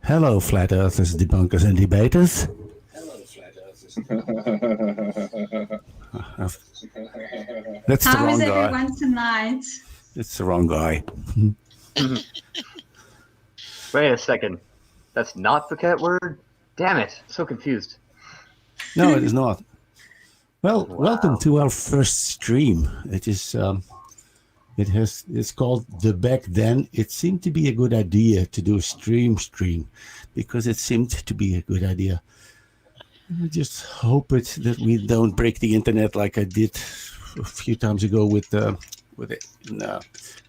Hello, flat earthers, debunkers, and debaters. That's the How wrong is guy. everyone tonight? It's the wrong guy. Wait a second. That's not the cat word? Damn it. So confused. No, it is not. Well, Wow. welcome to our first stream. It is. It's called the Back Then. It seemed to be a good idea to do a stream because it seemed to be a good idea. I just hope that we don't break the internet like I did a few times ago with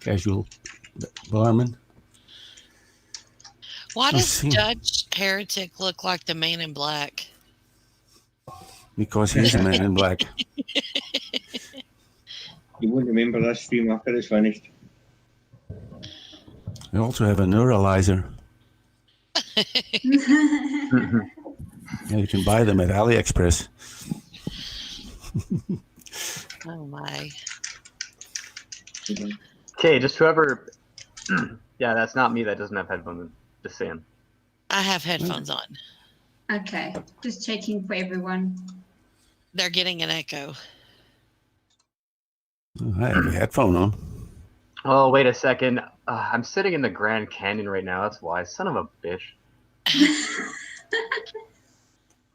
casual barman. Why does Dutch Heretic look like the man in black? Because he's the man in black. You won't remember this stream after it's finished. I also have a neuralizer. Yeah, you can buy them at AliExpress. Oh my. Okay, just whoever... yeah, that's not me that doesn't have headphones. Just saying. I have headphones on. Okay, just checking for everyone. They're getting an echo. I have a headphone on. Oh, wait a second. I'm sitting in the Grand Canyon right now. That's why. Son of a bitch.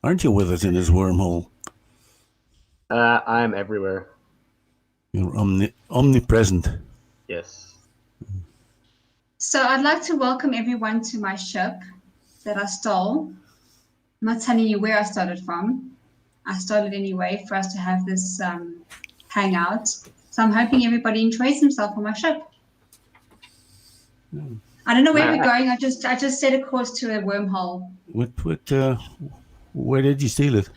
Aren't you with us in this wormhole? I'm everywhere. You're omnipresent. Yes. So I'd like to welcome everyone to my ship that I stole. I'm not telling you where I stole it from. I stole it anyway for us to have this hangout. So I'm hoping everybody enjoys himself on my ship. I don't know where we're going. I just set a course to a wormhole. Where did you steal it?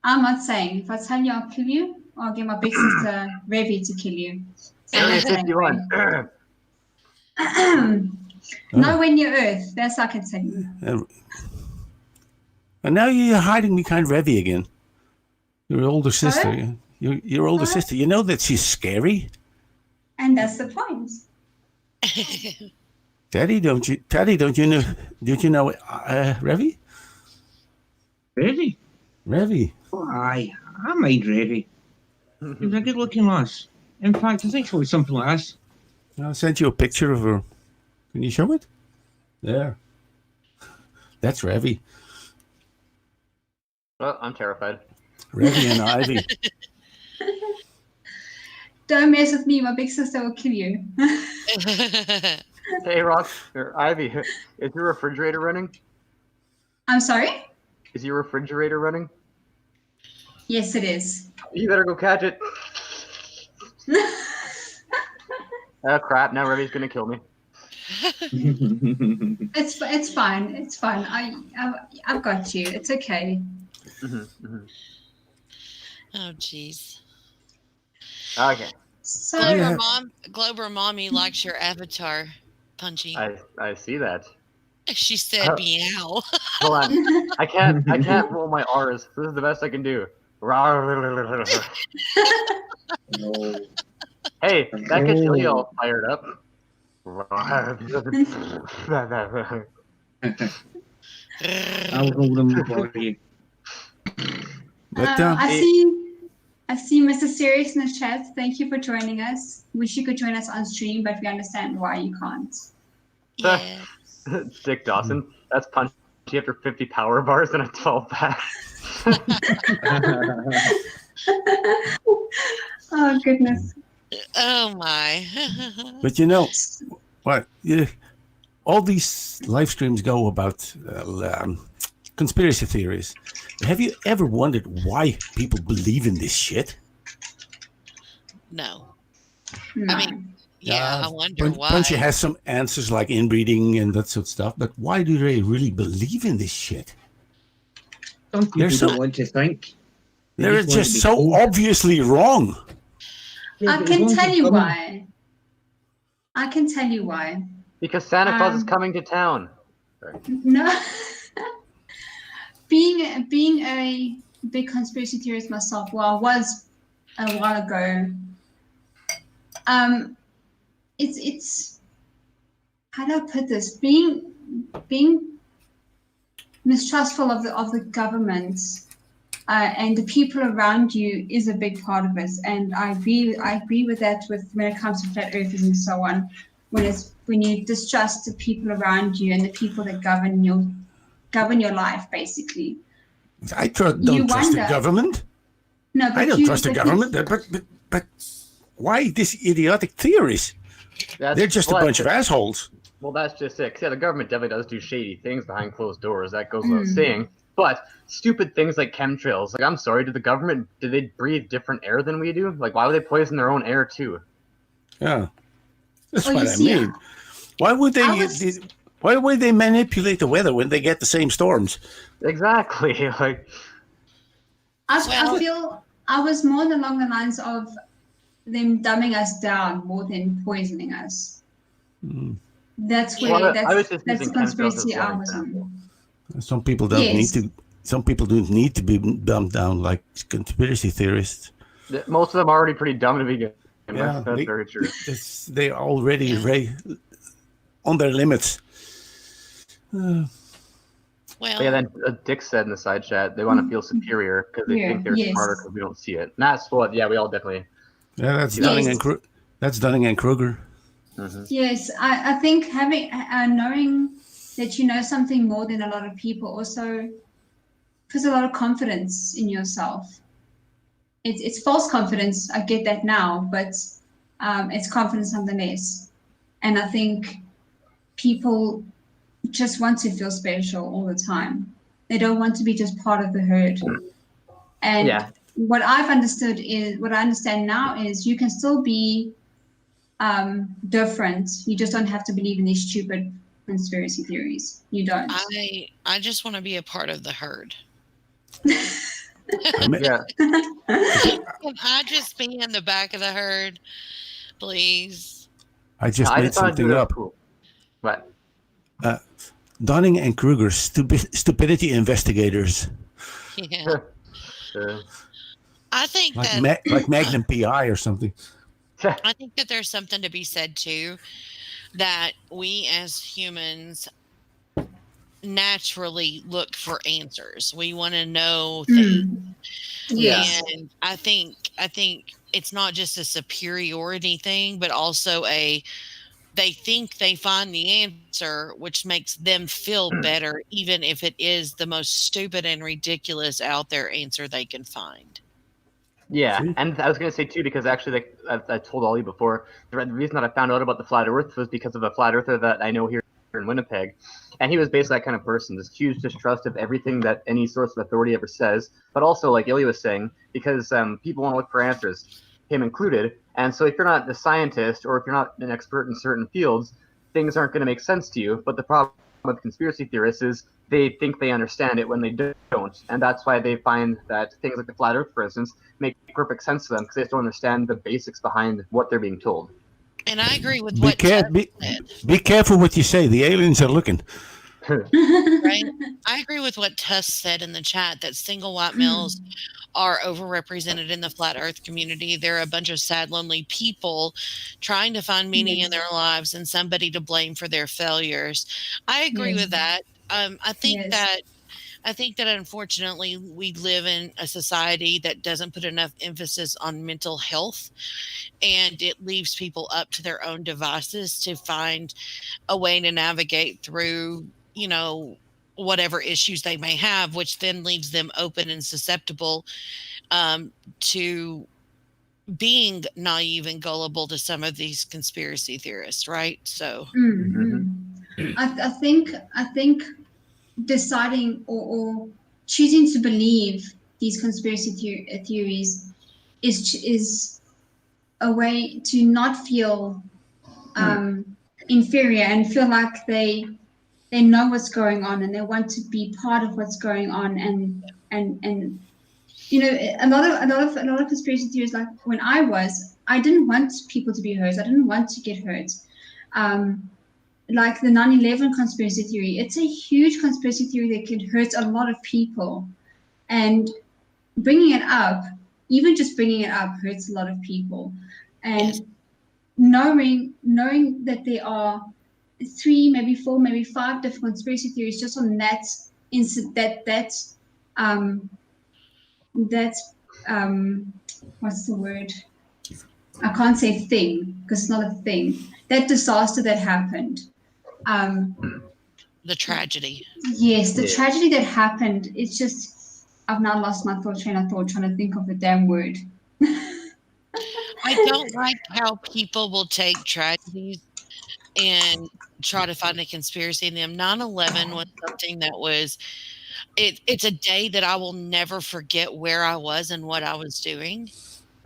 I'm not saying. If I tell you, I'll kill you, or I'll get my big sister Revi to kill you. So Area 51. Nowhere near Earth. That's I can tell you. And now you're hiding behind Revi again. Your older sister. Sorry? Your older sister. You know that she's scary. And that's the point. Daddy, don't you know? Did you know Revi? Ready? Revi. Oh, aye, I mind Ready. She's a good-looking lass. In fact, I think she was something like this. I sent you a picture of her. Can you show it? There. That's Revi. Well, I'm terrified. Revi and Ivy. Don't mess with me. My big sister will kill you. Hey, Rock, or Ivy, is your refrigerator running? I'm sorry? Is your refrigerator running? Yes, it is. You better go catch it. Oh, crap. Now Revi's going to kill me. It's fine. It's fine. I've got you. It's okay. Oh, jeez. Okay. So Glober Mommy likes your avatar, Punchy. I see that. She said meow. Hold on. I can't roll my R's. This is the best I can do. No. Hey, that gets Ilya all fired up. I'll roll them for you. But, I see Mr. Serious in the chat. Thank you for joining us. Wish you could join us on stream, but we understand why you can't. Yeah. Dick Dawson. That's Punchy after 50 power bars and a 12 pack. Oh, goodness. Oh, my. But you know what? All these live streams go about conspiracy theories. Have you ever wondered why people believe in this shit? No. No. I mean, yeah, I wonder why. Punchy has some answers like inbreeding and that sort of stuff, but why do they really believe in this shit? Some people don't want to think. They're just so obviously wrong. I can tell you why. I can tell you why. Because Santa Claus is coming to town. Sorry. No. Being a big conspiracy theorist myself, well, I was a while ago. It's how do I put this? Being mistrustful of the government and the people around you is a big part of it. And I agree with that when it comes to flat earthers and so on. When you distrust the people around you and the people that govern your life, basically. I don't trust the government. No, but I don't trust the government. But why these idiotic theories? They're just a bunch of assholes. Well, that's just it. 'Cause, yeah, the government definitely does do shady things behind closed doors. That goes without saying. But stupid things like chemtrails. Like, I'm sorry, do they breathe different air than we do? Like, why would they poison their own air too? Yeah, that's what I mean. Why would they? Why would they manipulate the weather when they get the same storms? Exactly. Like, I feel I was more along the lines of them dumbing us down more than poisoning us. That's where that's the conspiracy I was in. Some people don't need to. Some people don't need to be dumbed down like conspiracy theorists. Most of them are already pretty dumb to begin. Yeah, that's very true. They already on their limits. Well, yeah, then Dick said in the side chat they want to feel superior because they think they're smarter because we don't see it. And that's what, we all definitely. Yeah, that's Dunning and Kruger. Mm-hmm. Yes, I think having knowing that you know something more than a lot of people also puts a lot of confidence in yourself. It's false confidence. I get that now, but it's confidence nonetheless. And I think people just want to feel special all the time. They don't want to be just part of the herd. And what I understand now is you can still be different. You just don't have to believe in these stupid conspiracy theories. You don't. I just want to be a part of the herd. Yeah. Can I just be in the back of the herd, please? I just made something up. Cool. What? Dunning and Kruger, stupidity investigators. Yeah. I think like Magnum PI or something. I think that there's something to be said too, that we as humans naturally look for answers. We want to know things. Yes. And I think it's not just a superiority thing, but also they think they find the answer, which makes them feel better, even if it is the most stupid and ridiculous out there answer they can find. Yeah, and I was going to say too, because actually, I told Ollie before, the reason that I found out about the flat Earth was because of a flat earther that I know here in Winnipeg, and he was basically that kind of person, this huge distrust of everything that any source of authority ever says, but also, like Ilya was saying, because people want to look for answers, him included, and so if you're not a scientist or if you're not an expert in certain fields, things aren't going to make sense to you. But the problem with conspiracy theorists is they think they understand it when they don't, and that's why they find that things like the flat Earth, for instance, make perfect sense to them because they just don't understand the basics behind what they're being told. And I agree with what be careful what you say. The aliens are looking. Right? I agree with what Tuss said in the chat, that single white males are overrepresented in the flat Earth community. They're a bunch of sad, lonely people trying to find meaning in their lives and somebody to blame for their failures. I agree with that. I think that unfortunately we live in a society that doesn't put enough emphasis on mental health, and it leaves people up to their own devices to find a way to navigate through, whatever issues they may have, which then leaves them open and susceptible to being naive and gullible to some of these conspiracy theorists, right? So I think deciding or choosing to believe these conspiracy theories is a way to not feel inferior and feel like they know what's going on and they want to be part of what's going on, and a lot of conspiracy theories, like when I didn't want people to be hurt. I didn't want to get hurt. Like the 9/11 conspiracy theory, it's a huge conspiracy theory that can hurt a lot of people, and bringing it up, even just bringing it up, hurts a lot of people. And knowing that there are 3, maybe 4, maybe 5 different conspiracy theories just on that what's the word? I can't say thing because it's not a thing. That disaster that happened. The tragedy. Yes, the tragedy that happened. It's just, I've now lost my train of thought trying to think of the damn word. I don't like how people will take tragedies and try to find a conspiracy in them. 9/11 was something that was, it's a day that I will never forget where I was and what I was doing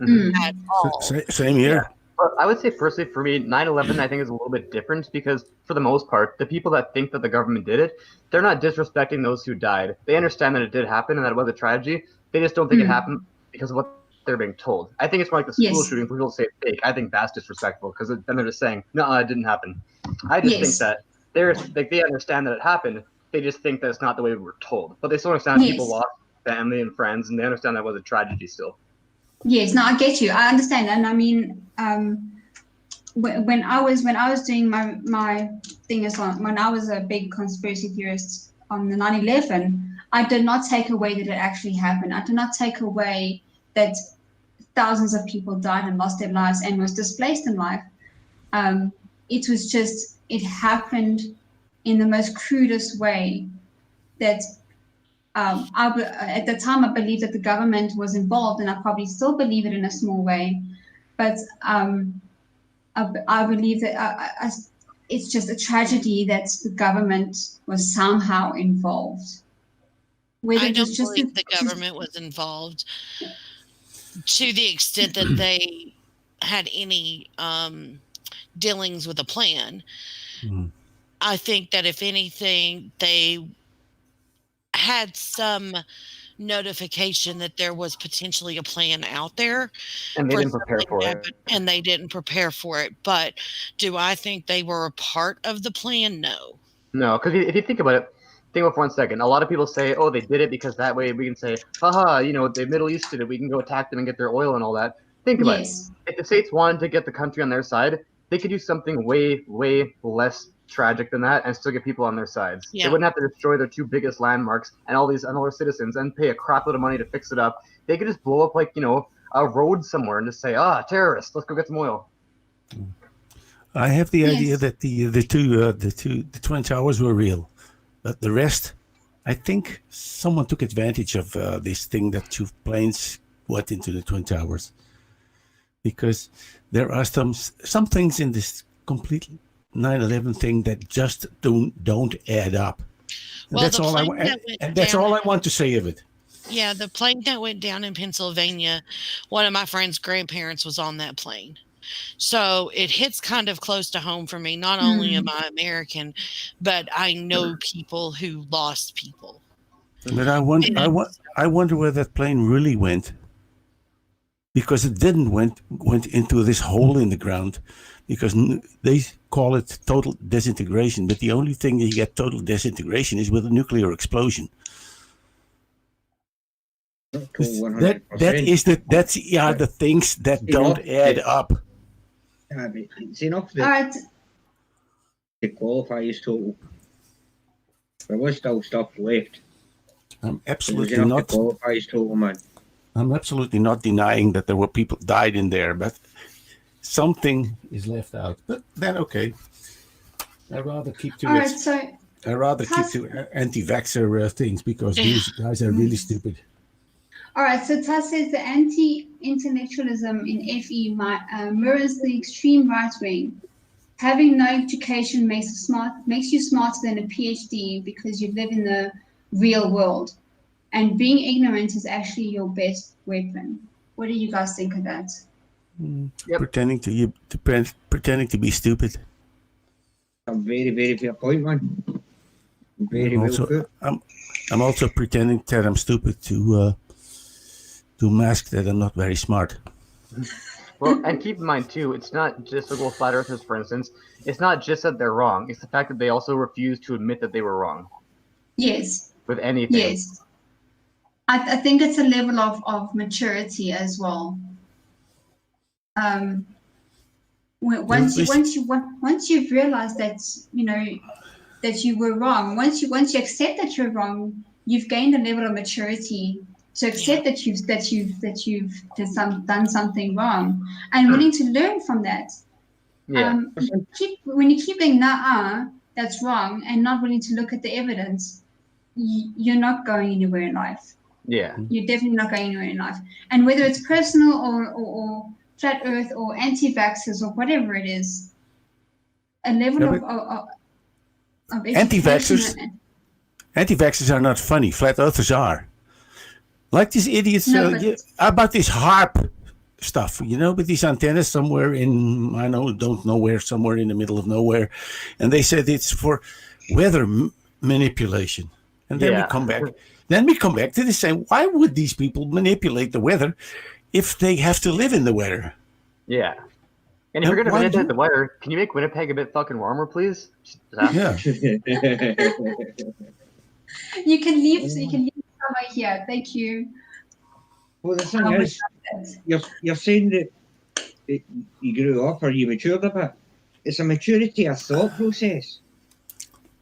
at all. Same here. Well, I would say personally for me, 9/11 I think is a little bit different because for the most part, the people that think that the government did it, they're not disrespecting those who died. They understand that it did happen and that it was a tragedy. They just don't think it happened because of what they're being told. I think it's more like the school shooting. People say it's fake. I think that's disrespectful because then they're just saying, no, it didn't happen. I just think that they understand that it happened. They just think that it's not the way we were told. But they still understand people lost family and friends, and they understand that it was a tragedy still. Yes, no, I get you. I understand, and I mean, when I was doing my thing as well, when I was a big conspiracy theorist on the 9/11, I did not take away that it actually happened. I did not take away that thousands of people died and lost their lives and was displaced in life. It was just, it happened in the most crudest way that at the time, I believed that the government was involved, and I probably still believe it in a small way. But I believe that it's just a tragedy that the government was somehow involved. I don't believe the government was involved to the extent that they had any dealings with a plan. I think that if anything, they had some notification that there was potentially a plan out there, and they didn't prepare for it. And they didn't prepare for it. But do I think they were a part of the plan? No. No, because if you think about it, think about it for 1 second. A lot of people say, "Oh, they did it because that way we can say, haha, the Middle East did it. We can go attack them and get their oil and all that." Think about it. If the states wanted to get the country on their side, they could do something way, way less tragic than that and still get people on their sides. They wouldn't have to destroy their two biggest landmarks and all these other citizens and pay a crap load of money to fix it up. They could just blow up a road somewhere and just say, terrorists, let's go get some oil. I have the idea that the Twin Towers were real, but the rest, I think someone took advantage of this thing that two planes went into the Twin Towers, because there are some things in this complete 9/11 thing that just don't add up. Well, that's all I want to say of it. Yeah, the plane that went down in Pennsylvania, one of my friend's grandparents was on that plane. So it hits kind of close to home for me. Not only am I American, but I know people who lost people. But I wonder where that plane really went, because it didn't went into this hole in the ground, because they call it total disintegration. But the only thing that you get total disintegration is with a nuclear explosion. That's the things that don't add up. It's enough that it qualifies total. There was still stuff left. I'm absolutely not. Qualifies total, man. I'm absolutely not denying that there were people died in there, but something is left out. But then, okay, I'd rather keep to anti-vaxxer things, because these guys are really stupid. All right, so Taz says the anti-intellectualism in FE mirrors the extreme right wing. Having no education makes you smarter than a PhD because you live in the real world, and being ignorant is actually your best weapon. What do you guys think of that? Pretending to be stupid. A very, very fair point, man. Very well put. I'm also pretending that I'm stupid to mask that I'm not very smart. Well, and keep in mind too, it's not just the flat earthers, for instance. It's not just that they're wrong. It's the fact that they also refuse to admit that they were wrong. Yes. With anything. Yes. I think it's a level of maturity as well. Once you've realized that that you were wrong. Once you accept that you're wrong, you've gained a level of maturity to accept that you've done something wrong and willing to learn from that. Yeah. When you keep being that's wrong, and not willing to look at the evidence, you're not going anywhere in life. Yeah. You're definitely not going anywhere in life. And whether it's personal or flat earth or anti-vaxxers or whatever it is, a level of anti-vaxxers. Anti-vaxxers are not funny. Flat earthers are. Like these idiots about this HARP stuff, with these antennas somewhere in, don't know where, somewhere in the middle of nowhere. And they said it's for weather manipulation. And then we come back. Then we come back to the same. Why would these people manipulate the weather if they have to live in the weather? Yeah. And if you're going to manipulate the weather, can you make Winnipeg a bit fucking warmer, please? Yeah. You can leave somewhere here. Thank you. Well, the thing is, you're saying that you grew up or you matured a bit. It's a maturity of thought process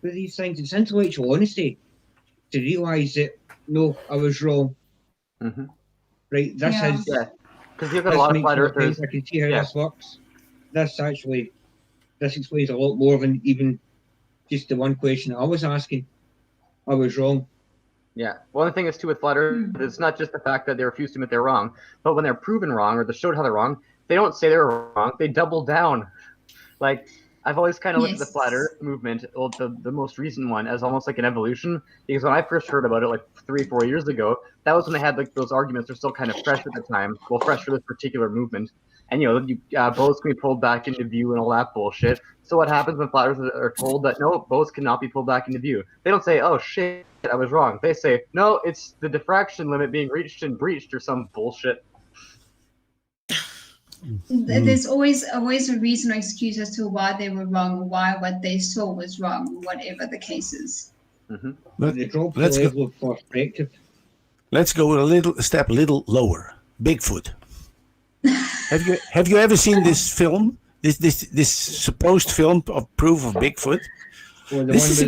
with these things. It's intellectual honesty to realise that, no, I was wrong. Mm-hmm. Right, this is... Yeah, because you've got a lot of flat earthers. I can see how this works. This explains a lot more than even just the one question I was asking. I was wrong. Yeah. Well, the thing is, too, with flat earth, it's not just the fact that they refuse to admit they're wrong, but when they're proven wrong or they're showed how they're wrong, they don't say they're wrong. They double down. Like, I've always kind of looked at the flat earth movement, the most recent one, as almost like an evolution, because when I first heard about it, like 3-4 years ago, that was when they had like those arguments are still kind of fresh at the time. Well, fresh for this particular movement. And, bows can be pulled back into view and all that bullshit. So what happens when flat earthers are told that, no, bows cannot be pulled back into view? They don't say, oh, shit, I was wrong. They say, no, it's the diffraction limit being reached and breached or some bullshit. There's always a reason or excuse as to why they were wrong or why what they saw was wrong, whatever the case is. Mm-hmm. Let's go a step little lower. Bigfoot. Have you ever seen this film? This supposed film of proof of Bigfoot? Well, this is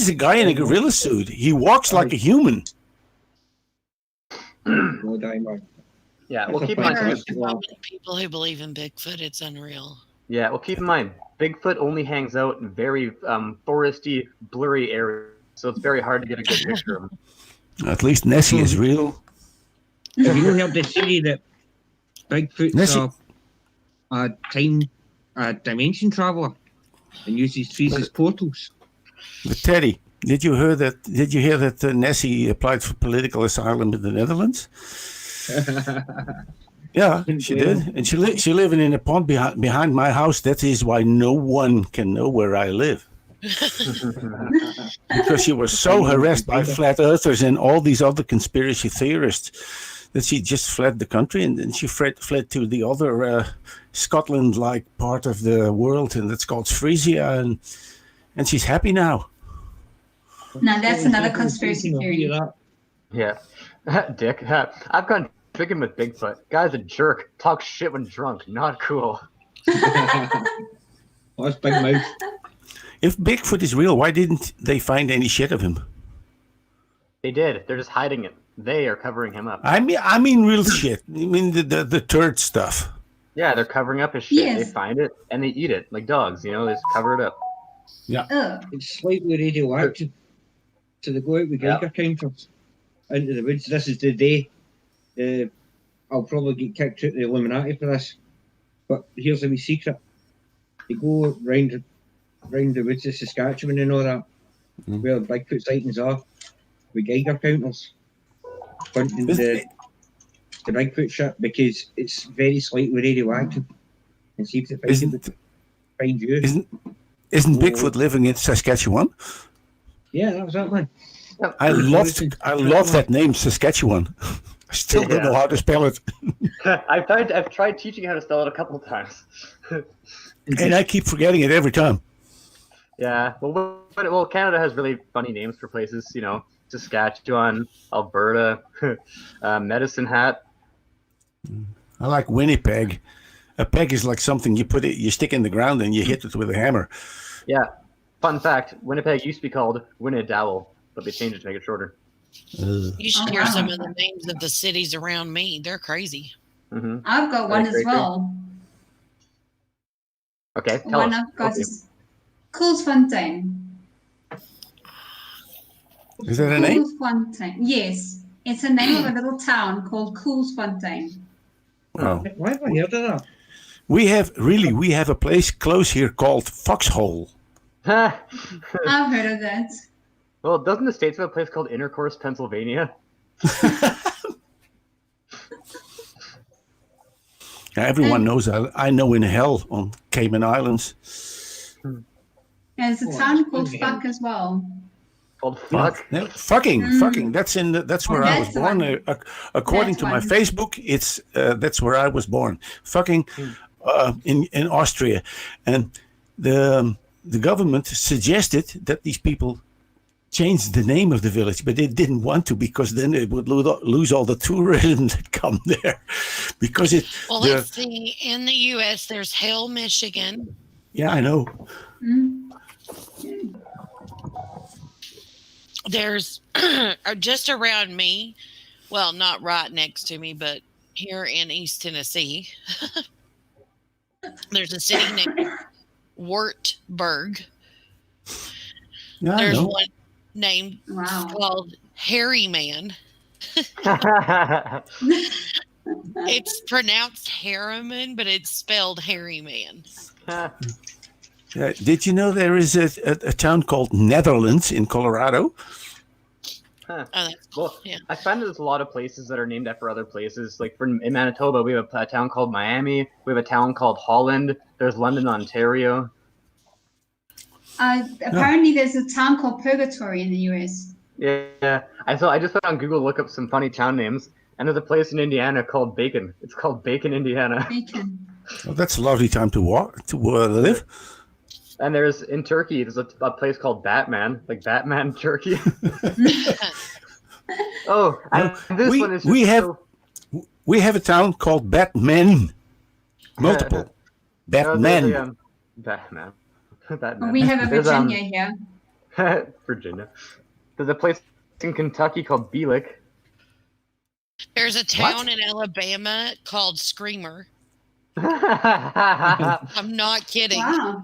a guy in a gorilla suit. He walks like a human. Yeah, well, keep in mind. People who believe in Bigfoot, it's unreal. Yeah, well, keep in mind, Bigfoot only hangs out in very foresty, blurry areas, so it's very hard to get a good picture of him. At least Nessie is real. Have you heard the theory that Bigfoot's a dimension traveler and uses trees as portals? But Teddy, did you hear that Nessie applied for political asylum in the Netherlands? Yeah, she did, and she living in a pond behind my house. That is why no one can know where I live. Because she was so harassed by flat earthers and all these other conspiracy theorists that she just fled the country, and then she fled to the other Scotland-like part of the world, and that's called Frisia, and she's happy now. Now that's another conspiracy theory. Yeah. Dick. I've gone drinking with Bigfoot. Guy's a jerk. Talks shit when drunk. Not cool. That's big mouth. If Bigfoot is real, why didn't they find any shit of him? They did. They're just hiding it. They are covering him up. I mean real shit. I mean the turd stuff. Yeah, they're covering up his shit. Yes. They find it and they eat it like dogs. They just cover it up. Yeah. It's slightly radioactive. So they go out with Geiger counters into the woods. This is the day. I'll probably get kicked out of the Illuminati for this. But here's a wee secret. They go round the woods of Saskatchewan and all that, where the Bigfoot sightings are, with Geiger counters, pointing the Bigfoot shit, because it's very slightly radioactive, and see if they find you. Isn't Bigfoot living in Saskatchewan? Yeah, that was that man. I love that name, Saskatchewan. I still don't know how to spell it. I've tried teaching how to spell it a couple of times. And I keep forgetting it every time. Yeah, well, Canada has really funny names for places, Saskatchewan, Alberta, Medicine Hat. I like Winnipeg. A peg is like something you stick in the ground and you hit it with a hammer. Yeah. Fun fact: Winnipeg used to be called Winnidowell, but they changed it to make it shorter. You should Oh, hear wow. some of the names of the cities around me. They're crazy. Mm-hmm. I've got one as Crazy. well. Okay, tell One us. I've got Okay. is Koolsfontein. Is that a name? Koolsfontein. Yes. It's the name of a little town called Koolsfontein. Wow. Why have I heard of that? We have a place close here called Foxhole. I've heard of that. Well, doesn't the States have a place called Intercourse, Pennsylvania? Everyone knows I know in hell on Cayman Islands. There's a Oh, town that's called good. Fuck as well. Called Fuck? Yeah, fucking. That's where I was That's the born. one. According That to my one. Facebook, it's that's where I was born. Fucking in Austria, and the government suggested that these people change the name of the village, but they didn't want to because then it would lose all the tourism that come there. Because Well, let's see. In the U.S., there's Hale, Michigan. yeah, I know. There's just around me, well, not right next to me, but here in East Tennessee, there's a city named Wartburg. Yeah, I There's know. one named Wow. called Harryman. It's pronounced Harriman, but it's spelled Harryman. Did you know there is a town called Netherlands in Colorado? Oh, that's cool. Well, Yeah. I find there's a lot of places that are named after other places. Like in Manitoba, we have a town called Miami. We have a town called Holland. There's London, Ontario. Apparently, there's a town called Purgatory in the US. Yeah. I just went on Google to look up some funny town names, and there's a place in Indiana called Bacon. It's called Bacon, Indiana. Bacon. Oh, that's a lovely time to live. And there's in Turkey, there's a place called Batman, like Batman Turkey. Oh, and this one is just we have a town called Batman. Multiple. Batman. Batman. Well, we have a Virginia here. Virginia. There's a place in Kentucky called Beelick. There's a town in Alabama called Screamer. There's I'm not kidding. Wow.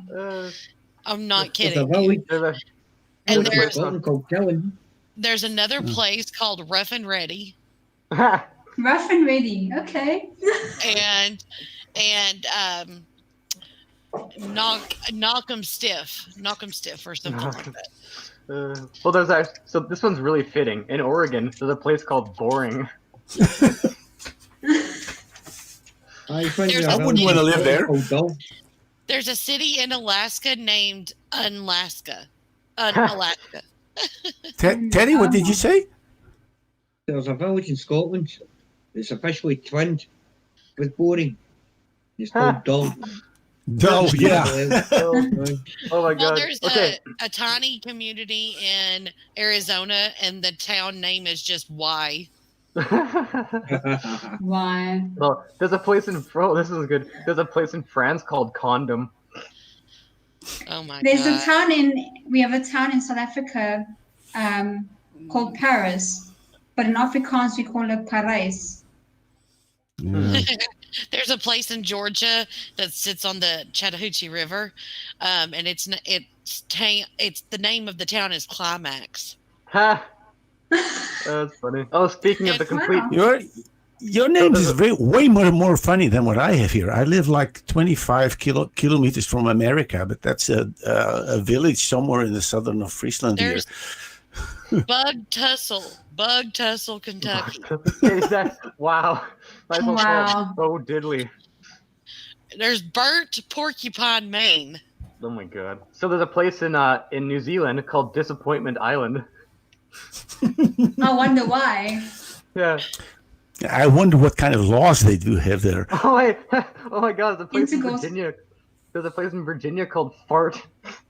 I'm not There's a kidding. village And in there's Scotland called Killen. there's another place called Rough and Ready, Rough and ready. Okay. and Knock 'em Stiff, or something like that. Well, so this one's really fitting. In Oregon, there's a place called Boring. I wouldn't want to live there. There's a city in Alaska named Unalaska. Unalaska. Teddy, what did you say? There's a village in Scotland that's officially twinned with Boring. It's called Dull. Dull, yeah. Oh my god. Well, there's Okay. a tiny community in Arizona, and the town name is just Y. Why? Well, there's a place in this is good. There's a place in France called Condom. Oh my There's god. a town we have a town in South Africa called Paris, but in Afrikaans we call it Parijs. Yeah. There's a place in Georgia that sits on the Chattahoochee River, and it's the name of the town is Climax. Ha! That's funny. Oh, speaking of the complete, Wow. Your name is way more funny than what I have here. I live like 25 kilometers from America, but that's a village somewhere in the southern of Friesland here. There's Bug Tussle, Kentucky. wow. Might as well call it Wow. Oh diddly. There's Burnt Porcupine, Maine. Oh my god. So there's a place in New Zealand called Disappointment Island. I wonder why. Yeah. I wonder what kind of laws they do have there. Oh wait. Oh my god. There's a place in Integral. Virginia. There's a place in Virginia called Fart.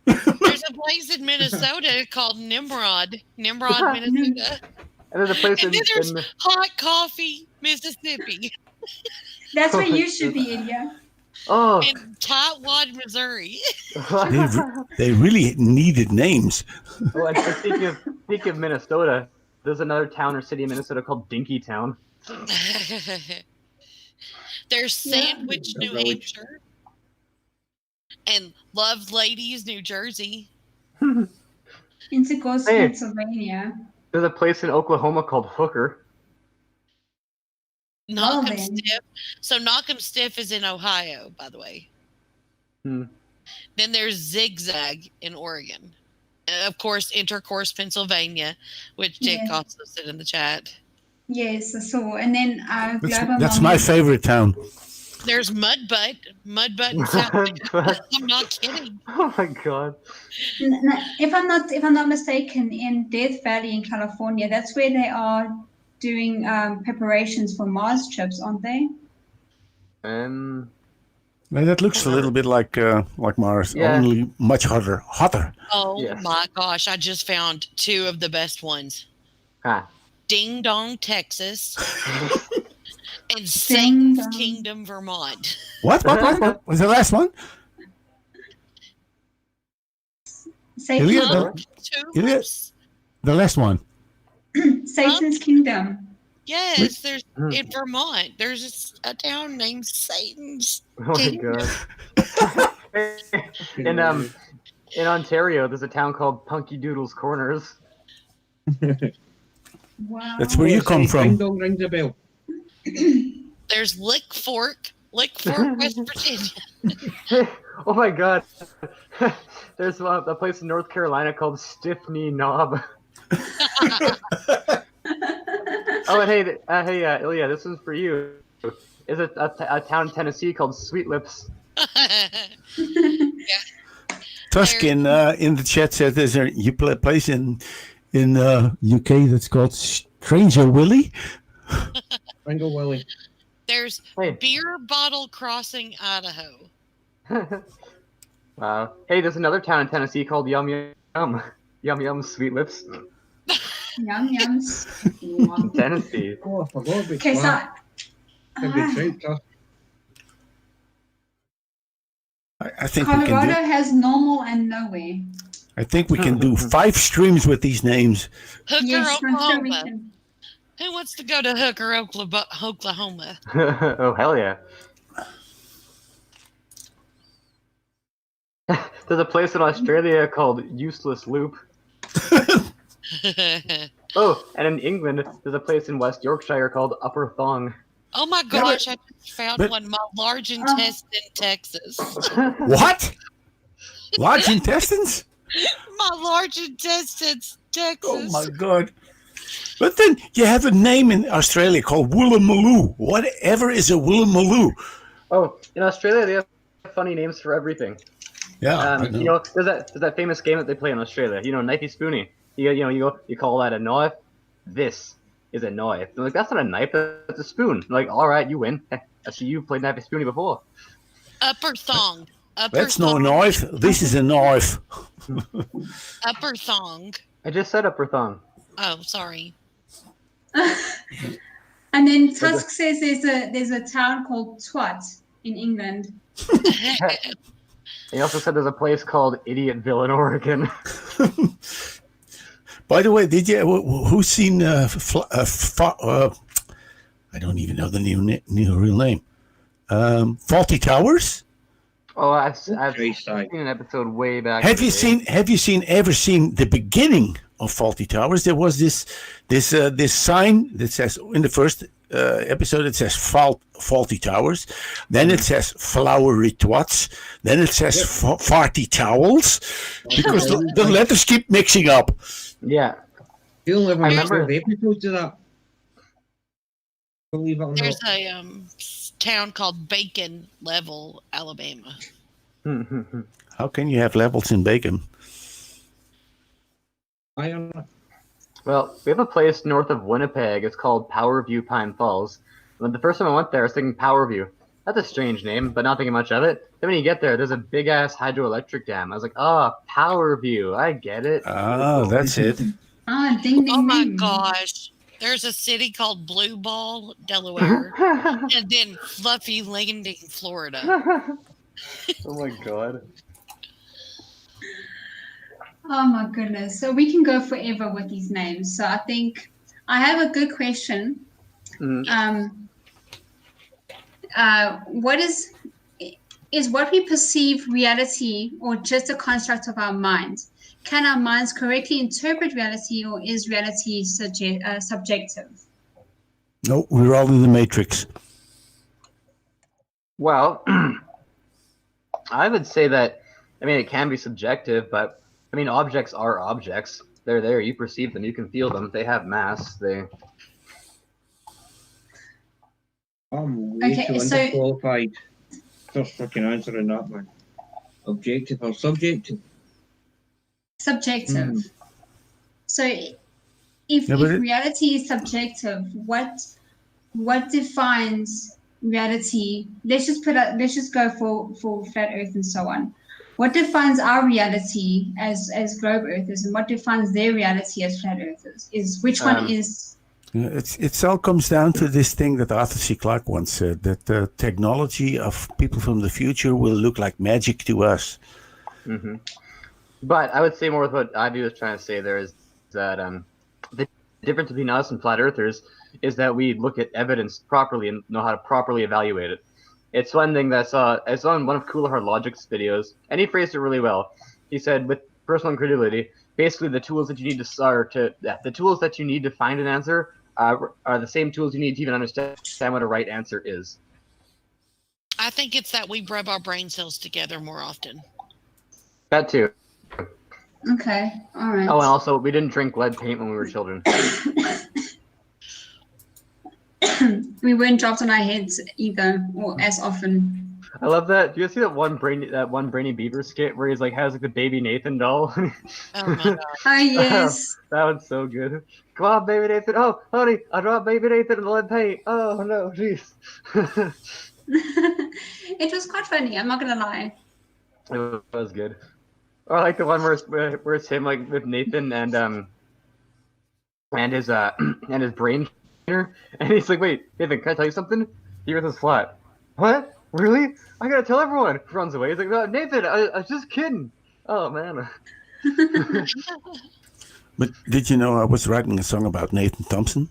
There's a place in Minnesota called Nimrod, Minnesota. And there's a place And then there's in Hot Coffee, Mississippi. That's where you should be, India. Oh, in Tightwad, Missouri. They really needed names. oh, and speaking of Minnesota, there's another town or city in Minnesota called Dinkytown. There's Sandwich, New Really? Hampshire, and Love Ladies, New Jersey. Intercourse, Hey. Pennsylvania. There's a place in Oklahoma called Hooker. Well, Knock'em then. Stiff. So Knock'em Stiff is in Ohio, by the way. Hmm. Then there's Zigzag in Oregon. And of course, Intercourse, Pennsylvania, which Dick Yeah. also said in the chat. Yes, I saw. And then That's my favorite town. There's Mudbutt in South Dakota. I'm not kidding. Oh my god. If I'm not mistaken, in Death Valley in California, that's where they are doing preparations for Mars trips, aren't they? And that looks a little bit like Mars, Yeah. only much hotter. Oh Yes. my gosh, I just found two of the best ones. Huh. Ding Dong, Texas, and Ding Satan's Dong. Kingdom, Vermont. What was the last one? Satan, Ilya, Huh? Ilya? Tours? The last one. Satan's Kingdom. Yes, there's in Vermont. There's a town named Satan's. Oh my god. In Ontario, there's a town called Punky Doodle's Corners. Wow. That's where you come Ding from. dong rings a bell. There's Lick Fork, West Virginia. Oh my god. There's a place in North Carolina called Stiff Knee Knob. Oh, and hey, Ilya, this is for you. Is it a town in Tennessee called Sweet Lips? Tusk in the chat said there's a place in UK that's called Stranger Willie. Ringo Willie. There's Hey. Beer Bottle Crossing, Idaho. Wow. Hey, there's another town in Tennessee called Yum Yum. Yum Yum Sweet Lips. Yum yums. Tennessee. Oh, I forgot about Okay, so that. A good trout, Tusk. I think we can Colorado do. has normal and nowhere. I think we can do 5 streams with these names. Hooker, Yes, I'm sure we Oklahoma. can. Who wants to go to Hooker, Oklahoma? Oh, hell yeah. There's a place in Australia called Useless Loop. Oh, and in England, there's a place in West Yorkshire called Upper Thong. Oh my gosh, I just found but- one. My large intestine, Texas. What? Large intestines? My large intestines, Texas. Oh my god. But then you have a name in Australia called Woolloomooloo. Whatever is a Woolloomooloo? Oh, in Australia, they have funny names for everything. Yeah. I know. You know, there's that famous game that they play in Australia. You know, knifey spoony. You call that a knife. This is a knife. They're like, that's not a knife. That's a spoon. They're like, all right, you win. I see you played knifey spoony before. Upper thong. That's no knife. This is a knife. Upper thong. I just said upper thong. Oh, sorry. And then Tusk says there's a town called Twat in England. He also said there's a place called Idiotville in Oregon. By the way, did you who's seen I don't even know the new real name. Faulty Towers? Oh, I've Christ, seen an episode way back. Have in you the day. ever seen the beginning of Faulty Towers? There was this sign that says in the first episode it says Faulty Towers, then it says Flowery Twats, then it says Farty Towels, because the letters keep mixing up. Yeah. The only one I I remember- remember episodes of that. Believe it or There's not. a town called Bacon Level, Alabama. How can you have levels in bacon? I don't know. Well, we have a place north of Winnipeg. It's called Powerview Pine Falls. When the first time I went there, I was thinking Powerview. That's a strange name, but not thinking much of it. Then when you get there, there's a big-ass hydroelectric dam. I was like, Powerview. I get it. Ah, that's it. Ah, ding ding Oh my ding. gosh. There's a city called Blue Ball, Delaware, and then Fluffy Landing, Florida. Oh my god. Oh my goodness. So we can go forever with these names. So I think I have a good question. What is what we perceive reality or just a construct of our minds? Can our minds correctly interpret reality, or is reality subjective? No, we're all in the matrix. Well, I would say that, I mean, it can be subjective, but I mean, objects are objects. They're there. You perceive them. You can feel them. They have mass. I'm way too so underqualified for fucking answering that one. Objective or subjective? Subjective. So if reality is subjective, what defines reality? Let's just go for flat Earth and so on. What defines our reality as globe Earthers, and what defines their reality as flat Earthers? Is which one is? It all comes down to this thing that Arthur C. Clarke once said, that the technology of people from the future will look like magic to us. Mm-hmm. But I would say more with what Ivy was trying to say there is that the difference between us and flat earthers is that we look at evidence properly and know how to properly evaluate it. It's one thing that I saw in one of Cooler Hard Logic's videos, and he phrased it really well. He said, with personal incredulity, basically the tools that you need to find an answer are the same tools you need to even understand what a right answer is. I think it's that we rub our brain cells together more often. That too. Okay, all right. Oh, and also, we didn't drink lead paint when we were children. We weren't dropped on our heads either, or as often. I love that. Do you see that one Brainy Beaver skit where he's like has like the baby Nathan doll? Oh my god. Oh yes. That one's so good. Come on, baby Nathan. Oh, honey, I dropped baby Nathan in the lead paint. Oh no, jeez. It was quite funny. I'm not gonna lie. It was good. Or like the one where it's him like with Nathan and his brain trainer, and he's like, "Wait, Nathan, can I tell you something? The Earth is flat." What? Really? I gotta tell everyone. He runs away. He's like, "No, Nathan, I was just kidding." Oh man. But did you know I was writing a song about Nathan Thompson?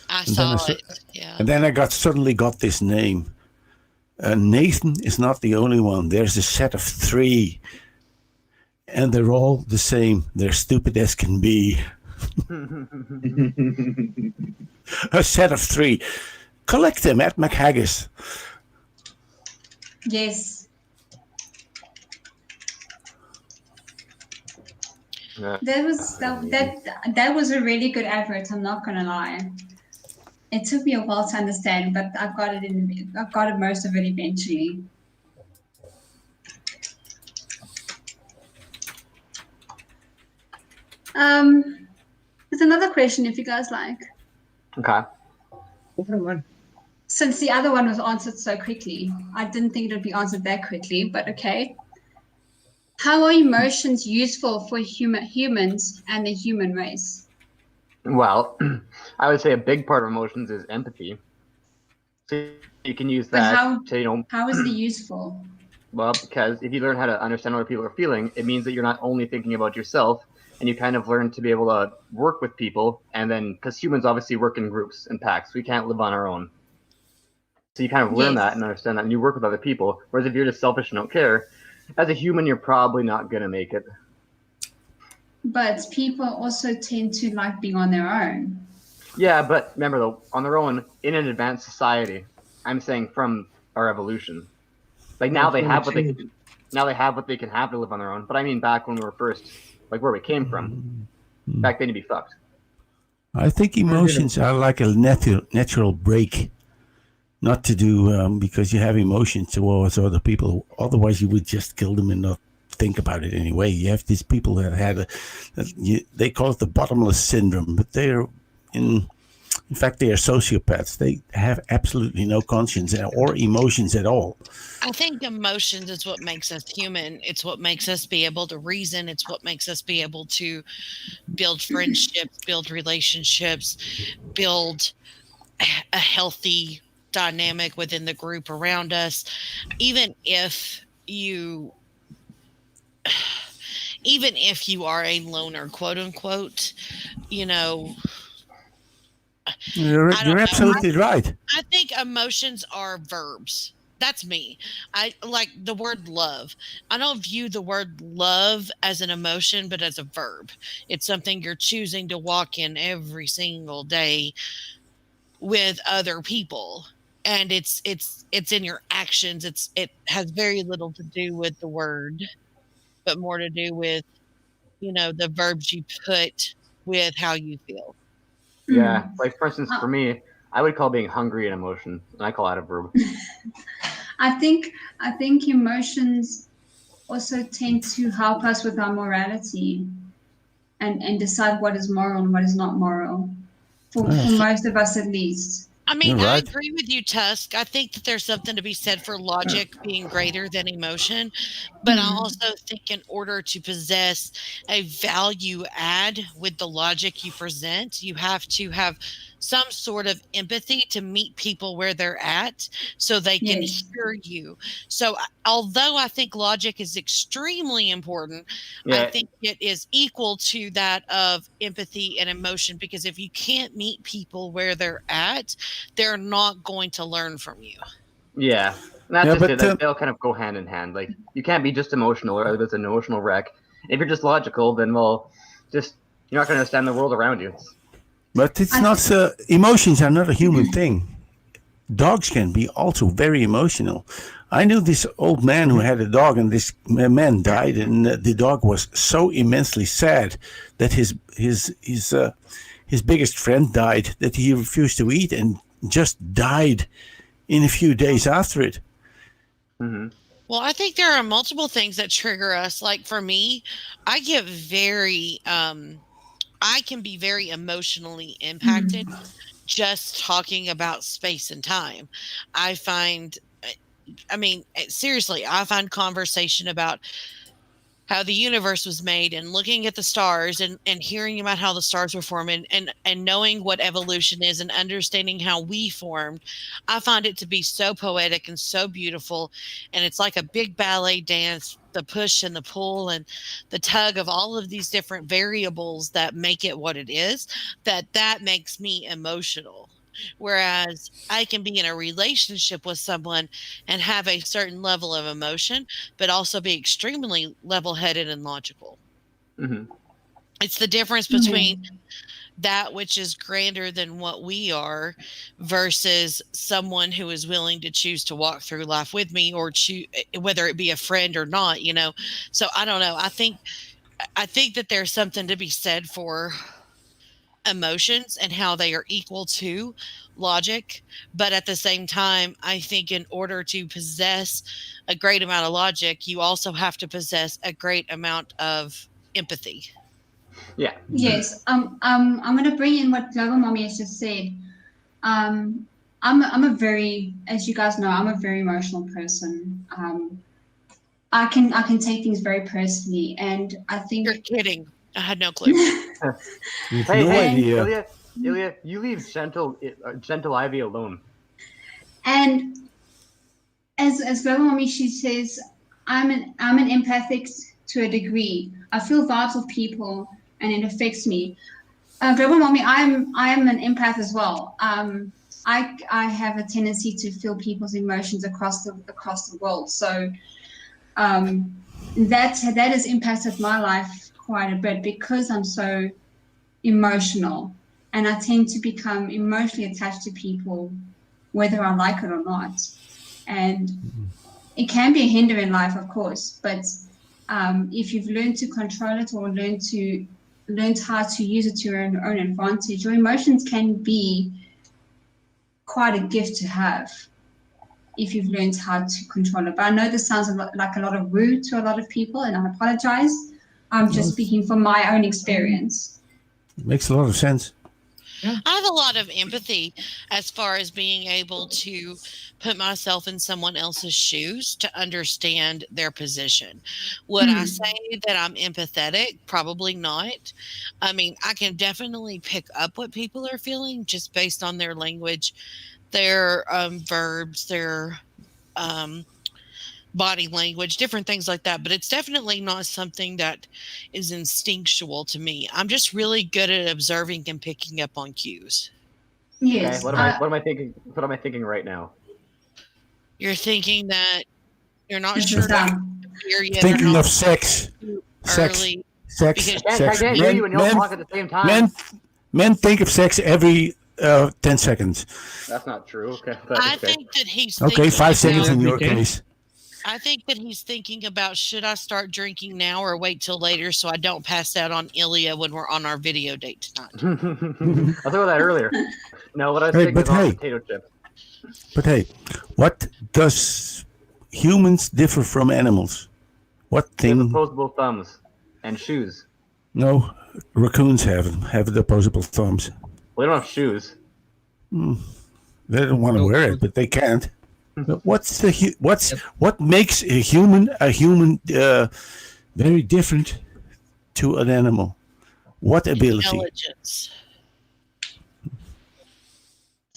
I saw it. Yeah. And then I suddenly got this name. Nathan is not the only one. There's a set of 3. And they're all the same. They're stupid as can be. A set of 3. Collect them at McHaggis. Yes. Yeah. That was a really good advert. I'm not gonna lie. It took me a while to understand, but I've got it most of it eventually. There's another question if you guys like. Okay. Since the other one was answered so quickly, I didn't think it would be answered that quickly, but okay. How are emotions useful for humans and the human race? Well, I would say a big part of emotions is empathy. So you can use that to, How is it useful? Well, because if you learn how to understand what people are feeling, it means that you're not only thinking about yourself, and you kind of learn to be able to work with people, and then, because humans obviously work in groups and packs, we can't live on our own. So you kind of learn that and understand that, and you work with other people, whereas if you're just selfish and don't care, as a human, you're probably not going to make it. But people also tend to like being on their own. Yeah, but remember though, on their own, in an advanced society, I'm saying from our evolution. Like now they have what they can have to live on their own. But I mean back when we were first, like where we came from. Back then you'd be fucked. I think emotions are like a natural break. Not to do because you have emotions towards other people. Otherwise you would just kill them and not think about it anyway. You have these people that had they call it the bottomless syndrome, but they're in In fact, they are sociopaths. They have absolutely no conscience or emotions at all. I think emotions is what makes us human. It's what makes us be able to reason. It's what makes us be able to build friendships, build relationships, build a healthy dynamic within the group around us. Even if you are a loner, quote unquote, you know, You're absolutely right. I think emotions are verbs. That's me. I like the word love. I don't view the word love as an emotion, but as a verb. It's something you're choosing to walk in every single day with other people. And it's in your actions. It has very little to do with the word, but more to do with, the verbs you put with how you feel. Yeah, like for instance, for me, I would call being hungry an emotion, and I call that a verb. I think emotions also tend to help us with our morality and decide what is moral and what is not moral. For most of us, at least. I mean, You're I right. agree with you, Tusk. I think that there's something to be said for logic being greater than emotion. But I also think in order to possess a value add with the logic you present, you have to have some sort of empathy to meet people where they're at so they can hear you. So although I think logic is extremely important, I think it is equal to that of empathy and emotion, because if you can't meet people where they're at, they're not going to learn from you. Yeah. And that's just it. They'll kind of go hand in hand. Like, you can't be just emotional or there's an emotional wreck. If you're just logical, then, well, you're not going to understand the world around you. But it's not, emotions are not a human thing. Dogs can be also very emotional. I knew this old man who had a dog, and this man died, and the dog was so immensely sad that his biggest friend died, that he refused to eat and just died in a few days after it. Mm-hmm. Well, I think there are multiple things that trigger us. Like for me, I get very, I can be very emotionally impacted just talking about space and time. I find, seriously, I find conversation about how the universe was made and looking at the stars and hearing about how the stars were formed and knowing what evolution is and understanding how we formed. I find it to be so poetic and so beautiful. And it's like a big ballet dance, the push and the pull and the tug of all of these different variables that make it what it is, that makes me emotional. Whereas I can be in a relationship with someone and have a certain level of emotion, but also be extremely level-headed and logical. Mm-hmm. It's the difference between that which is grander than what we are versus someone who is willing to choose to walk through life with me, or whether it be a friend or not, So I don't know. I think that there's something to be said for emotions and how they are equal to logic, but at the same time, I think in order to possess a great amount of logic, you also have to possess a great amount of empathy. Yeah. Yes. I'm going to bring in what Global Mommy has just said. I'm a very, as you guys know, I'm a very emotional person. I can take things very personally, and I think you're kidding. I had no clue. Hey, Ilya, you leave gentle Ivy alone. And as Global Mommy, she says, I'm an empathic to a degree. I feel vibes of people, and it affects me. Global Mommy, I am an empath as well. I have a tendency to feel people's emotions across the world. So that has impacted my life quite a bit because I'm so emotional, and I tend to become emotionally attached to people, whether I like it or not. And it can be a hinder in life, of course, but if you've learned to control it or learned how to use it to your own advantage, your emotions can be quite a gift to have if you've learned how to control it. But I know this sounds like a lot of woo to a lot of people, and I apologize. I'm just speaking from my own experience. It makes a lot of sense. I have a lot of empathy as far as being able to put myself in someone else's shoes to understand their position. Would I say that I'm empathetic? Probably not. I mean, I can definitely pick up what people are feeling just based on their language, their verbs, their body language, different things like that. But it's definitely not something that is instinctual to me. I'm just really good at observing and picking up on cues. Yes. Okay, what am I thinking? What am I thinking right now? You're thinking that you're not This sure is if you're yet or Thinking not of sex. Sex. early. Sex. Because- I Sex. can't hear you and you'll talk at the same time. Men think of sex every 10 seconds. That's not true. Okay. I okay. think that he's Okay, thinking 5 seconds about- in your Okay. case. I think that he's thinking about, should I start drinking now or wait till later so I don't pass out on Ilya when we're on our video date tonight? I was talking about that earlier. No, what I was Hey, thinking but was on hey. potato chip. But hey, what does humans differ from animals? What They have thing? opposable thumbs and shoes. No, raccoons have the opposable thumbs. Well, they don't have shoes. They don't want to wear it, but they can't. But what makes a human very different to an animal? What ability? Intelligence.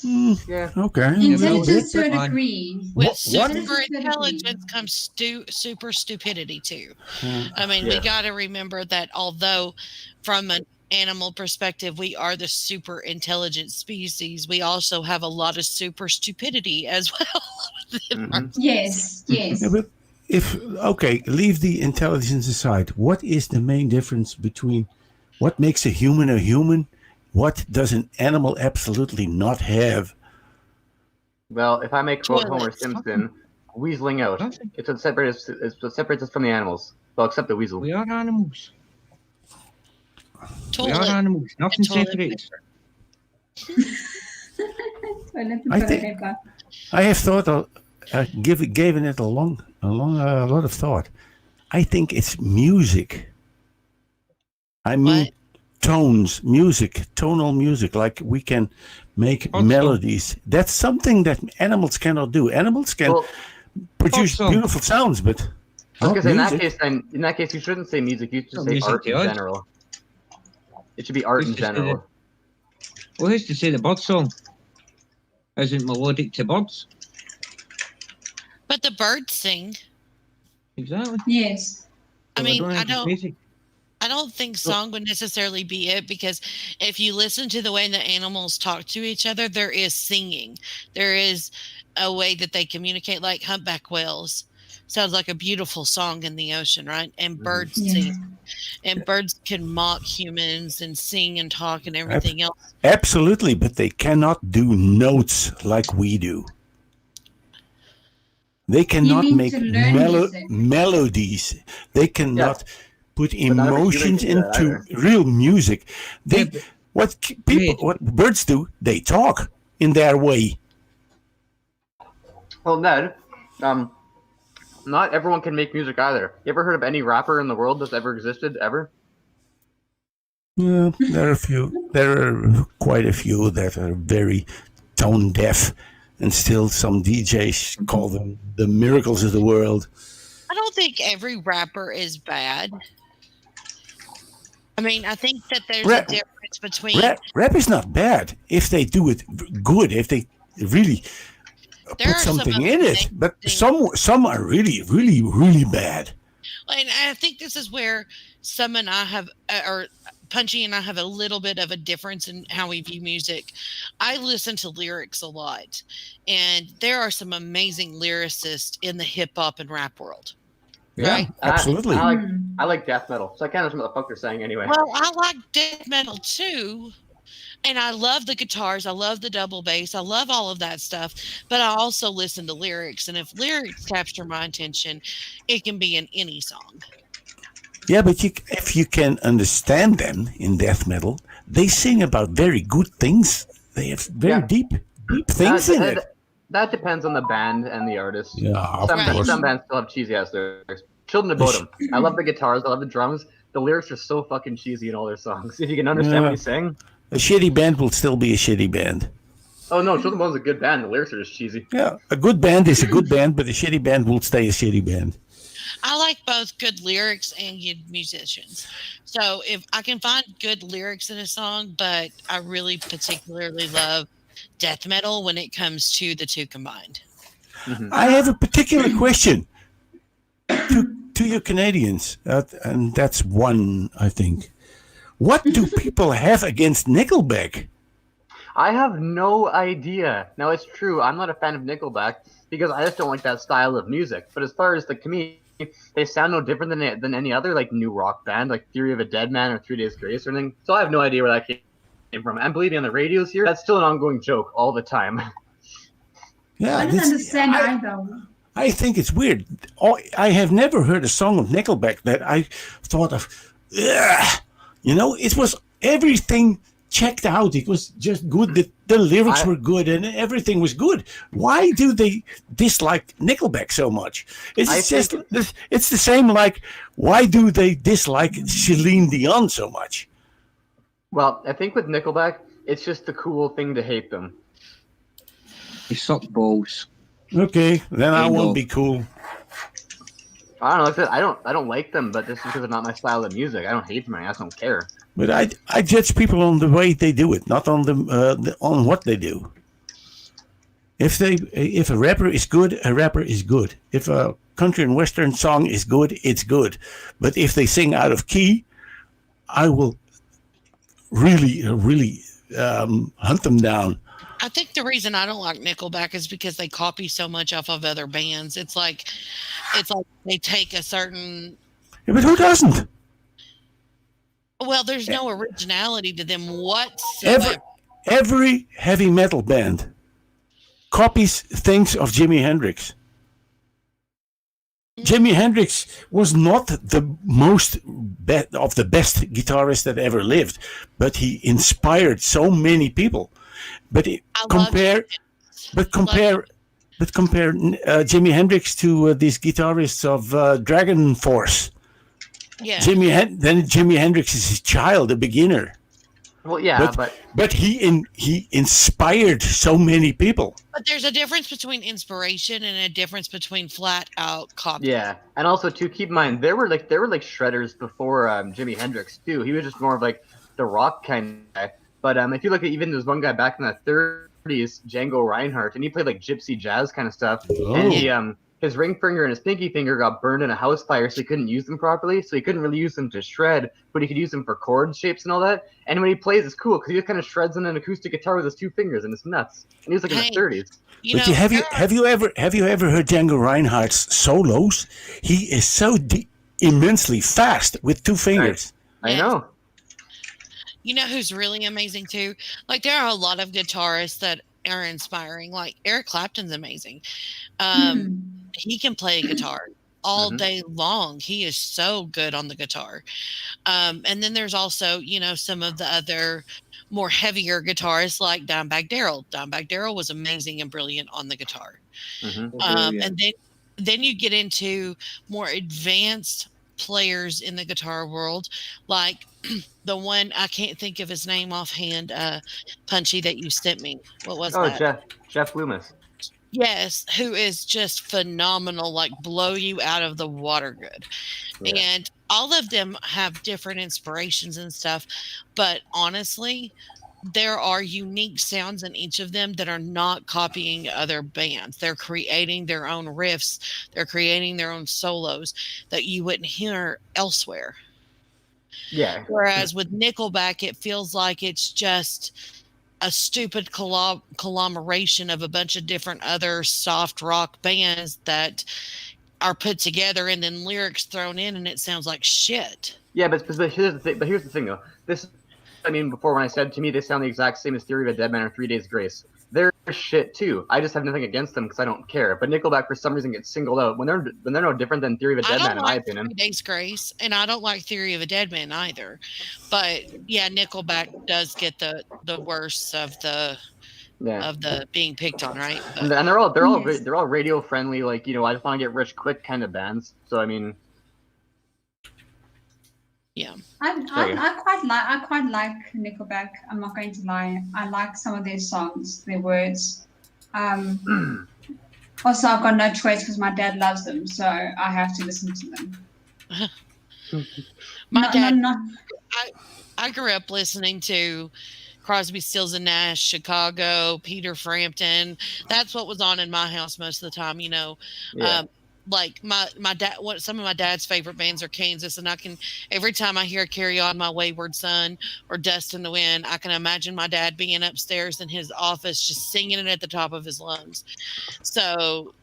Yeah. Okay. Intelligence to a Come on. degree. With What- super intelligence comes super stupidity too. I mean, we Yeah. got to remember that although from an animal perspective, we are the super intelligent species, we also have a lot of super stupidity as well. Yes, yes. Yeah, but leave the intelligence aside. What is the main difference between what makes a human a human? What does an animal absolutely not have? Well, if I may quote Homer Toilets. Simpson, weaseling out. Nothing. It's what separates us from the animals. Well, except the weasel. We are animals. We are Toilet. animals. Nothing toilet separates. Toilet I toilet think- paper. I have thought, given it a lot of thought. I think it's music. I mean, What? tones, music, tonal music. Like we can make Pop song. melodies. That's something that animals cannot do. Animals can Well, produce song. beautiful sounds, but I was not gonna say music. in that case, you shouldn't say music. You should No, say music art in to us. general. It should be art in Who's to say general. Well, who's to say the bird song isn't melodic to birds? But the birds sing. Exactly. Yes. I So mean, I have don't. music. I don't think song would necessarily be it, because if you listen to the way the animals talk to each other, there is singing. There is a way that they communicate, like humpback whales. Sounds like a beautiful song in the ocean, right? And birds Yeah. sing. And birds can mock humans and sing and talk and everything else. Absolutely, but they cannot do notes like we do. They cannot need make to learn music. melodies. They cannot put not every human emotions can do that into either. real music. They Yeah, but- what birds do, they talk in their way. Well, Ned, not everyone can make music either. You ever heard of any rapper in the world that's ever existed ever? Yeah, there are quite a few that are very tone deaf, and still some DJs call them the miracles of the world. I don't think every rapper is bad. I mean, I think that there's Rap- a difference between Rap is not bad if they do it good, if they really There put are some something in it. amazing But things. some are really bad. And I think this is where some and I have, or Punchy and I have a little bit of a difference in how we view music. I listen to lyrics a lot, and there are some amazing lyricists in the hip hop and rap world. Yeah, Right. absolutely. I like death metal, so I kind of know what the fuck they're saying anyway. Well, I like death metal too. And I love the guitars. I love the double bass. I love all of that stuff. But I also listen to lyrics. And if lyrics capture my attention, it can be in any song. Yeah, but if you can understand them in death metal, they sing about very good things. They have very Yeah. deep things in it. That depends on the band and the artist. Yeah, of Some, course. some bands still have cheesy ass lyrics. Children of Bodom. I love the guitars. I love the drums. The lyrics are so fucking cheesy in all their songs. If you can understand Yeah. what he's saying. A shitty band will still be a shitty band. Oh no, Children of Bone's a good band. The lyrics are just cheesy. Yeah, a good band is a good band, but a shitty band will stay a shitty band. I like both good lyrics and good musicians. So if I can find good lyrics in a song, but I really particularly love death metal when it comes to the two combined. Mm-hmm. I have a particular question to you Canadians, and that's one, I think. What do people have against Nickelback? I have no idea. Now, it's true, I'm not a fan of Nickelback because I just don't like that style of music. But as far as the community, they sound no different than any other like new rock band, like Theory of a Dead Man or 3 Days Grace or anything. So I have no idea where that came from. And believe me, on the radios here, that's still an ongoing joke all the time. Yeah, I don't understand either. I think it's weird. I have never heard a song of Nickelback that I thought of. Ugh. You know, it was everything checked out. It was just good. The lyrics were good and everything was good. Why do they dislike Nickelback so much? It's the same like, why do they dislike Celine Dion so much? Well, I think with Nickelback, it's just the cool thing to hate them. They suck balls. Okay, then I won't be cool. I don't know. Like I said, I don't like them, but just because they're not my style of music, I don't hate them. I just don't care. But I judge people on the way they do it, not on on what they do. If a rapper is good, a rapper is good. If a country and western song is good, it's good. But if they sing out of key, I will really hunt them down. I think the reason I don't like Nickelback is because they copy so much off of other bands. It's like they take a certain. Yeah, but who doesn't? Well, there's no originality to them whatsoever. Every heavy metal band copies things of Jimi Hendrix. Jimi Hendrix was not the most of the best guitarist that ever lived, but he inspired so many people. But compare Jimi Hendrix to these guitarists of Dragon Force. Yeah. Jimi Hendrix is his child, a beginner. Well, yeah, but he inspired so many people. But there's a difference between inspiration and a difference between flat out copy. Yeah, and also to keep in mind, there were like shredders before Jimi Hendrix too. He was just more of like the rock kind of guy. But if you look at even there's one guy back in the 30s, Django Reinhardt, and he played like gypsy jazz kind of stuff. Oh. And he his ring finger and his pinky finger got burned in a house fire, so he couldn't use them properly. So he couldn't really use them to shred, but he could use them for chord shapes and all that. And when he plays, it's cool because he just kind of shreds on an acoustic guitar with his two fingers, and it's nuts. And he was like in his 30s. Have you ever heard Django Reinhardt's solos? He is so immensely fast with two fingers. I know. You know who's really amazing too? Like there are a lot of guitarists that are inspiring. Like Eric Clapton's amazing. He can play a guitar all day long. He is so good on the guitar. And then there's also, some of the other more heavier guitarists like Dimebag Darrell. Dimebag Darrell was amazing and brilliant on the guitar. And then you get into more advanced players in the guitar world, like the one I can't think of his name offhand, Punchy, that you sent me. What was that? Jeff Loomis. Yes, who is just phenomenal, like blow you out of the water good. Yeah. And all of them have different inspirations and stuff, but honestly, there are unique sounds in each of them that are not copying other bands. They're creating their own riffs. They're creating their own solos that you wouldn't hear elsewhere. Yeah. Whereas with Nickelback, it feels like it's just a stupid conglomeration of a bunch of different other soft rock bands that are put together and then lyrics thrown in, and it sounds like shit. Yeah, but here's the thing though. Before when I said to me they sound the exact same as Theory of a Dead Man or 3 Days Grace. They're shit too. I just have nothing against them because I don't care. But Nickelback for some reason gets singled out when they're no different than Theory of a Dead Man in my opinion. 3 Days Grace, and I don't like Theory of a Dead Man either. But yeah, Nickelback does get the worst of the being picked on, right? But, and they're all radio friendly, like I just want to get rich quick kind of bands. So I mean. Yeah. I quite like Nickelback. I'm not going to lie. I like some of their songs, their words. Also, I've got no choice because my dad loves them, so I have to listen to them. My dad. No. I grew up listening to Crosby, Stills and Nash, Chicago, Peter Frampton. That's what was on in my house most of the time. You know, like my dad. Some of my dad's favorite bands are Kansas, and I can every time I hear "Carry On, My Wayward Son" or "Dust in the Wind," I can imagine my dad being upstairs in his office just singing it at the top of his lungs. So,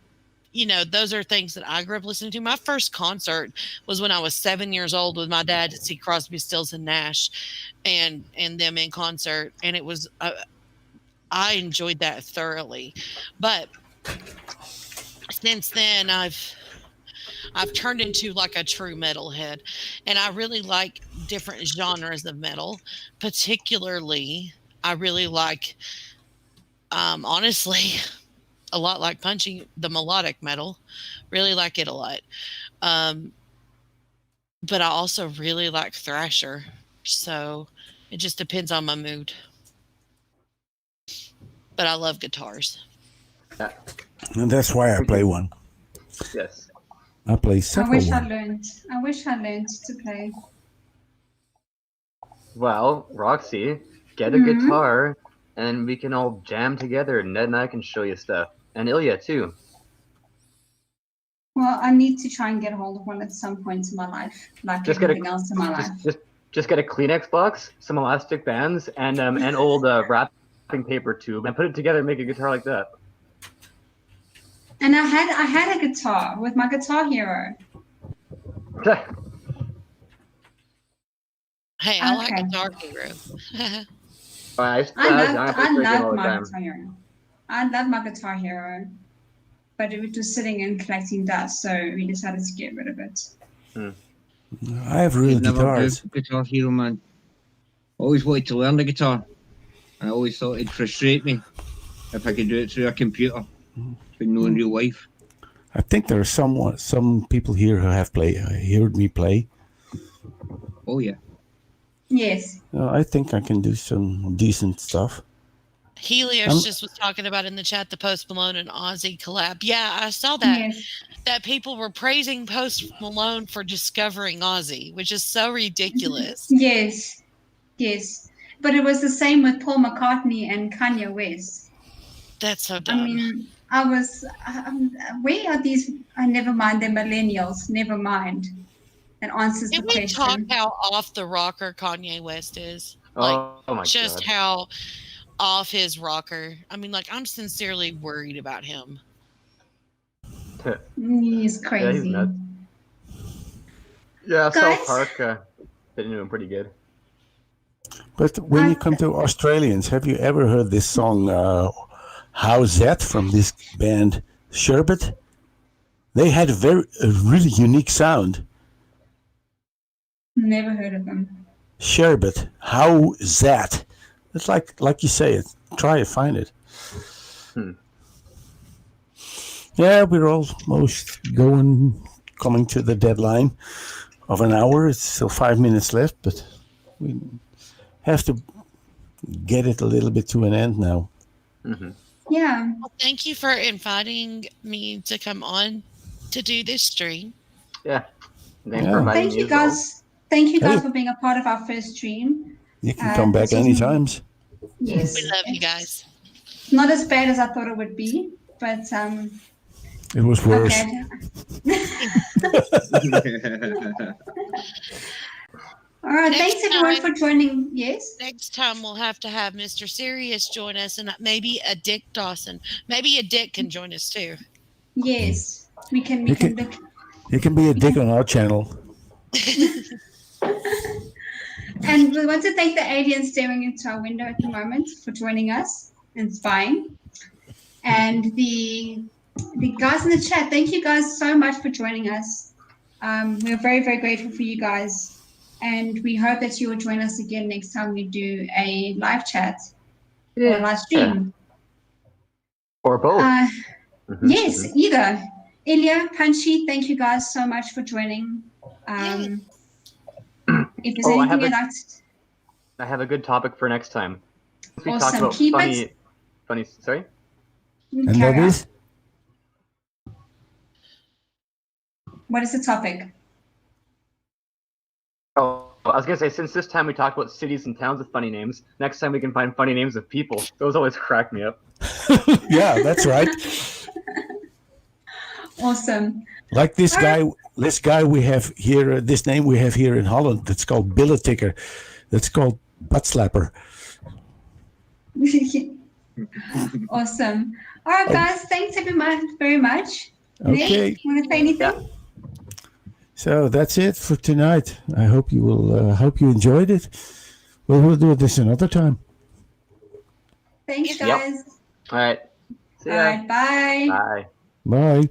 you know, those are things that I grew up listening to. My first concert was when I was 7 years old with my dad to see Crosby, Stills and Nash, and them in concert, and it was I enjoyed that thoroughly. But since then, I've turned into like a true metalhead, and I really like different genres of metal. Particularly, I really like, honestly, a lot like Punchy, the melodic metal. Really like it a lot. But I also really like thrasher. So it just depends on my mood. But I love guitars. Yeah. And that's why I play one. Yes. I play several. I wish I learned to play. Well, Roxy, get a guitar, and we can all jam together. Ned and I can show you stuff, and Ilya too. Well, I need to try and get a hold of one at some point in my life, like everything else in my life. Just get a Kleenex box, some elastic bands, and an old wrapping paper tube, and put it together and make a guitar like that. And I had a guitar with my Guitar Hero. Hey, I like Guitar Hero. I love my Guitar Hero, but it was just sitting and collecting dust, so we decided to get rid of it. I have real guitars. Guitar Hero, man. Always wanted to learn the guitar. I always thought it'd frustrate me if I could do it through a computer, but no in real life. I think there are some people here who have heard me play. Oh yeah. Yes. I think I can do some decent stuff. Helios just was talking about in the chat the Post Malone and Ozzy collab. Yeah, I saw that. Yes. That people were praising Post Malone for discovering Ozzy, which is so ridiculous. Yes. But it was the same with Paul McCartney and Kanye West. That's so dumb. I mean, I was, where are these? Never mind, they're millennials. Never mind. That answers the question. Can we talk how off the rocker Kanye West is? Oh my just God. How off his rocker. I mean, like, I'm sincerely worried about him. He's crazy. Yeah, he's nuts. Yeah, South Park fit into him pretty good. But when you come to Australians, have you ever heard this song, How's That, from this band, Sherbet? They had a really unique sound. Never heard of them. Sherbet, How's That? It's like you say it. Try it, find it. Yeah, we're almost coming to the deadline of an hour. It's still 5 minutes left, but we have to get it a little bit to an end now. Yeah. Well, thank you for inviting me to come on to do this stream. Yeah. Thank you guys. Thank you guys for being a part of our first stream. You can come back anytime. Yes. We love you guys. Not as bad as I thought it would be, but it was worse. All right, thanks everyone for joining. Yes. Next time we'll have to have Mr. Sirius join us, and maybe a Dick Dawson. Maybe a Dick can join us too. Yes, we can. You can be a Dick on our channel. And we want to thank the alien staring into our window at the moment for joining us and spying. And the guys in the chat, thank you guys so much for joining us. We're very, very grateful for you guys. And we hope that you will join us again next time we do a live chat or a live stream. Or both. Yes, either. Ilya, Punchy, thank you guys so much for joining. If there's Oh, anything you'd like to... I have a good topic for next time. We talked Awesome. about Keep it. funny. Sorry. And Carry that on. is? What is the topic? Oh, I was gonna say, since this time we talked about cities and towns with funny names, next time we can find funny names of people. Those always crack me up. Yeah, that's right. Awesome. Like this guy we have here, this name we have here in Holland, that's called billeticker. That's called butt slapper. Awesome. All right, guys. Thanks very much. Okay. Nick, want to say anything? Yeah. So that's it for tonight. I hope you will. Hope you enjoyed it. We'll do this another time. Thanks, Yep. guys. All right. See All ya. right. Bye. Bye. Bye.